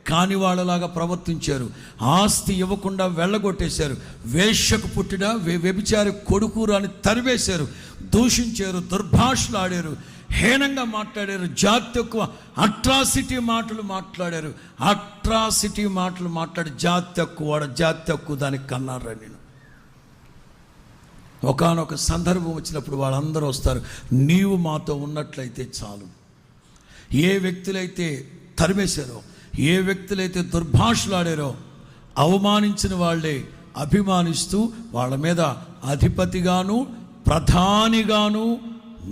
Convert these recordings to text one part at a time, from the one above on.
కాని వాళ్ళలాగా ప్రవర్తించారు, ఆస్తి ఇవ్వకుండా వెళ్ళగొట్టేశారు, వేశ్యకు పుట్టిన వ్యభిచారి కొడుకురు అని తరివేశారు, దూషించారు, దుర్భాషలాడారు, హీనంగా మాట్లాడారు, జాతి ఎక్కువ అట్రాసిటీ మాటలు మాట్లాడారు. అట్రాసిటీ మాటలు మాట్లాడి జాతి తక్కువ దానికి కన్నారా. నేను ఒకానొక సందర్భం వచ్చినప్పుడు వాళ్ళందరూ వస్తారు, నీవు మాతో ఉన్నట్లయితే చాలు. ఏ వ్యక్తులైతే తరిమేశారో, ఏ వ్యక్తులైతే దుర్భాషలాడారో, అవమానించిన వాళ్ళే అభిమానిస్తూ వాళ్ళ మీద అధిపతిగాను ప్రధానిగాను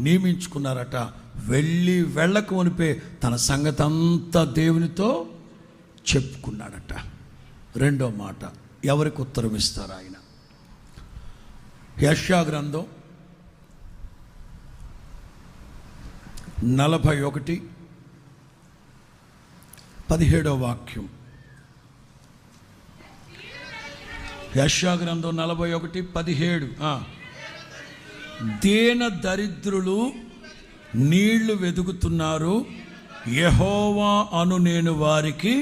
నియమించుకున్నారట. వెళ్ళకు వనిపే తన సంగతి అంతా దేవునితో చెప్పుకున్నాడట. రెండో మాట, ఎవరికి ఉత్తరం ఇస్తారు ఆయన? యెషయా గ్రంథం 41:17 వాక్యం. యెషయా గ్రంథం 41:17. దీన దరిద్రులు నీళ్లు వెతుకుతున్నారు, యెహోవా అను నేను వారికి,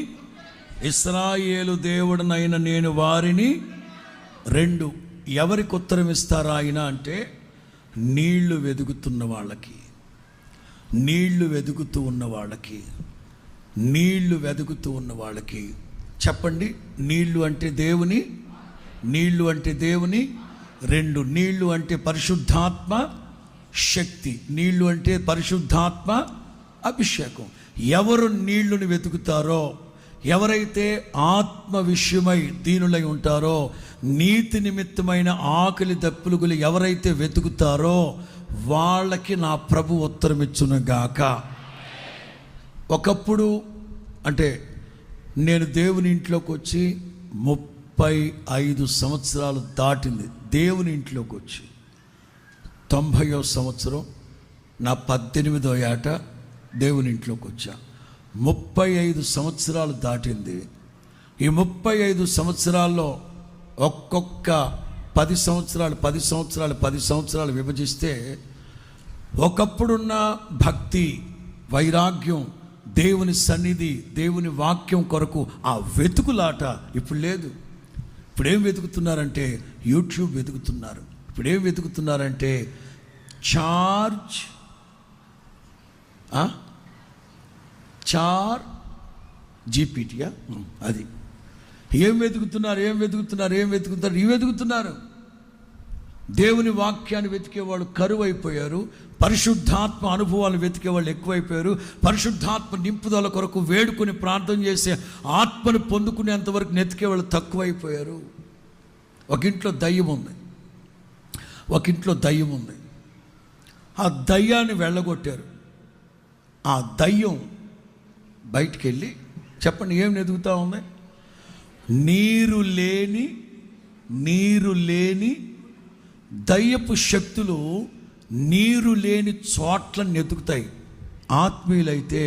ఇశ్రాయేలు దేవుడనైన నేను వారిని. రెండు, ఎవరికి ఉత్తరం ఇస్తారా ఆయన అంటే, నీళ్లు వెతుకుతున్న వాళ్ళకి, నీళ్లు వెతుకుతూ ఉన్న వాళ్ళకి, నీళ్లు వెతుకుతూ ఉన్న వాళ్ళకి. చెప్పండి, నీళ్లు అంటే దేవుని, నీళ్లు అంటే దేవుని. రెండు, నీళ్లు అంటే పరిశుద్ధాత్మ శక్తి, నీళ్లు అంటే పరిశుద్ధాత్మ అభిషేకం. ఎవరు నీళ్లుని వెతుకుతారో, ఎవరైతే ఆత్మ విషయమై దీనులై ఉంటారో, నీతి నిమిత్తమైన ఆకలి దప్పులుగులు ఎవరైతే వెతుకుతారో వాళ్ళకి నా ప్రభు ఉత్తరం ఇచ్చును గాక. ఒకప్పుడు అంటే నేను దేవుని ఇంట్లోకి వచ్చి 35 సంవత్సరాలు దాటింది. దేవుని ఇంట్లోకి వచ్చి 90వ సంవత్సరం, నా 18వ ఏట దేవుని ఇంట్లోకి వచ్చా. 35 సంవత్సరాలు దాటింది. ఈ 35 సంవత్సరాల్లో ఒక్కొక్క 10 సంవత్సరాలు విభజిస్తే, ఒకప్పుడున్న భక్తి, వైరాగ్యం, దేవుని సన్నిధి, దేవుని వాక్యం కొరకు ఆ వెతుకులాట ఇప్పుడు లేదు. ఇప్పుడేం వెతుకుతున్నారంటే యూట్యూబ్ వెతుకుతున్నారు. ఇప్పుడేం వెతుకుతున్నారంటే చార్జ్ జీపీటీయా, అది. ఏం వెతుకుతున్నారు? ఇవి వెతుకుతున్నారు. దేవుని వాక్యాన్ని వెతికేవాళ్ళు కరువైపోయారు. పరిశుద్ధాత్మ అనుభవాలు వెతికేవాళ్ళు ఎక్కువైపోయారు. పరిశుద్ధాత్మ నింపుదల కొరకు వేడుకొని ప్రార్థన చేసే ఆత్మను పొందుకునేంతవరకు నెతికేవాళ్ళు తక్కువైపోయారు. ఒక ఇంట్లో దయ్యం ఉంది. ఆ దయ్యాన్ని వెళ్ళగొట్టారు. ఆ దయ్యం బయటికి వెళ్ళి, చెప్పండి ఏం వెతుకుతా ఉంది? నీరు లేని దయ్యపు శక్తులు నీరు లేని చోట్లను వెతుకుతాయి. ఆత్మీయులైతే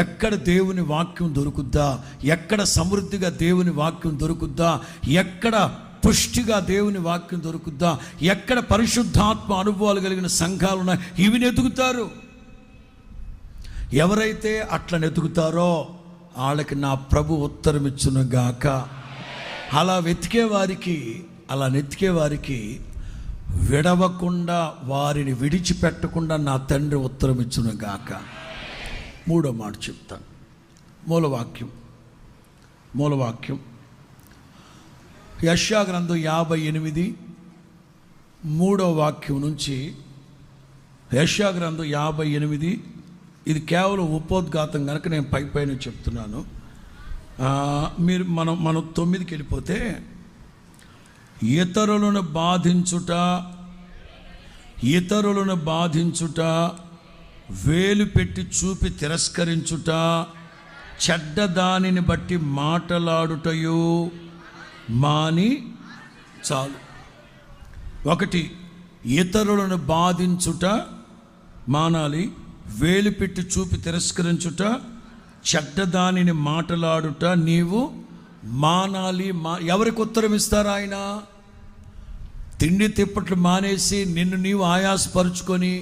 ఎక్కడ దేవుని వాక్యం దొరుకుద్దా, ఎక్కడ సమృద్ధిగా దేవుని వాక్యం దొరుకుద్దా, ఎక్కడ పుష్టిగా దేవుని వాక్యం దొరుకుద్దా, ఎక్కడ పరిశుద్ధాత్మ అనుభవాలు కలిగిన సంఘాలు ఉన్నాయి, ఇవి వెతుకుతారు. ఎవరైతే అట్లా వెతుకుతారో వాళ్ళకి నా ప్రభు ఉత్తరం ఇచ్చును గాక. అలా వెతికే వారికి విడవకుండా, వారిని విడిచిపెట్టకుండా నా తండ్రి ఉత్తరం ఇచ్చును గాక. మూడో మాట చెప్తాను. మూలవాక్యం యెషయా గ్రంథం 58:3 వాక్యం నుంచి. యెషయా గ్రంథం 58, ఇది కేవలం ఉపోద్ఘాతం కనుక నేను పైన చెప్తున్నాను. మనం 9కి వెళ్ళిపోతే, ఇతరులను బాధించుట, వేలు పెట్టి చూపి తిరస్కరించుట, చెడ్డ దానిని బట్టి మాటలాడుటయు మాని చాలు. ఒకటి, ఇతరులను బాధించుట మానాలి, వేలు పెట్టి చూపి తిరస్కరించుట, చెడ్డదానిని మాటలాడుట నీవు మానాలి. ఎవరికి ఉత్తరం ఇస్తారు ఆయన? తిండి తిప్పట్లు మానేసి నిన్ను నీవు ఆయాసపరుచుకొని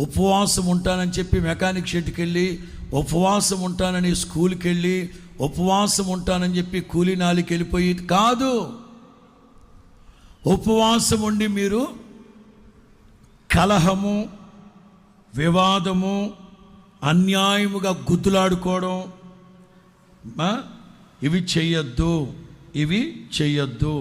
ఉపవాసం ఉంటానని చెప్పి మెకానిక్ షెడ్కి వెళ్ళి ఉపవాసం ఉంటానని స్కూల్కి వెళ్ళి ఉపవాసం ఉంటానని చెప్పి కూలినాలికి వెళ్ళిపోయి కాదు. ఉపవాసం ఉండి మీరు కలహము, వివాదము, అన్యాయముగా గుద్దులాడుకోవడం ఇవి చెయ్యొద్దు.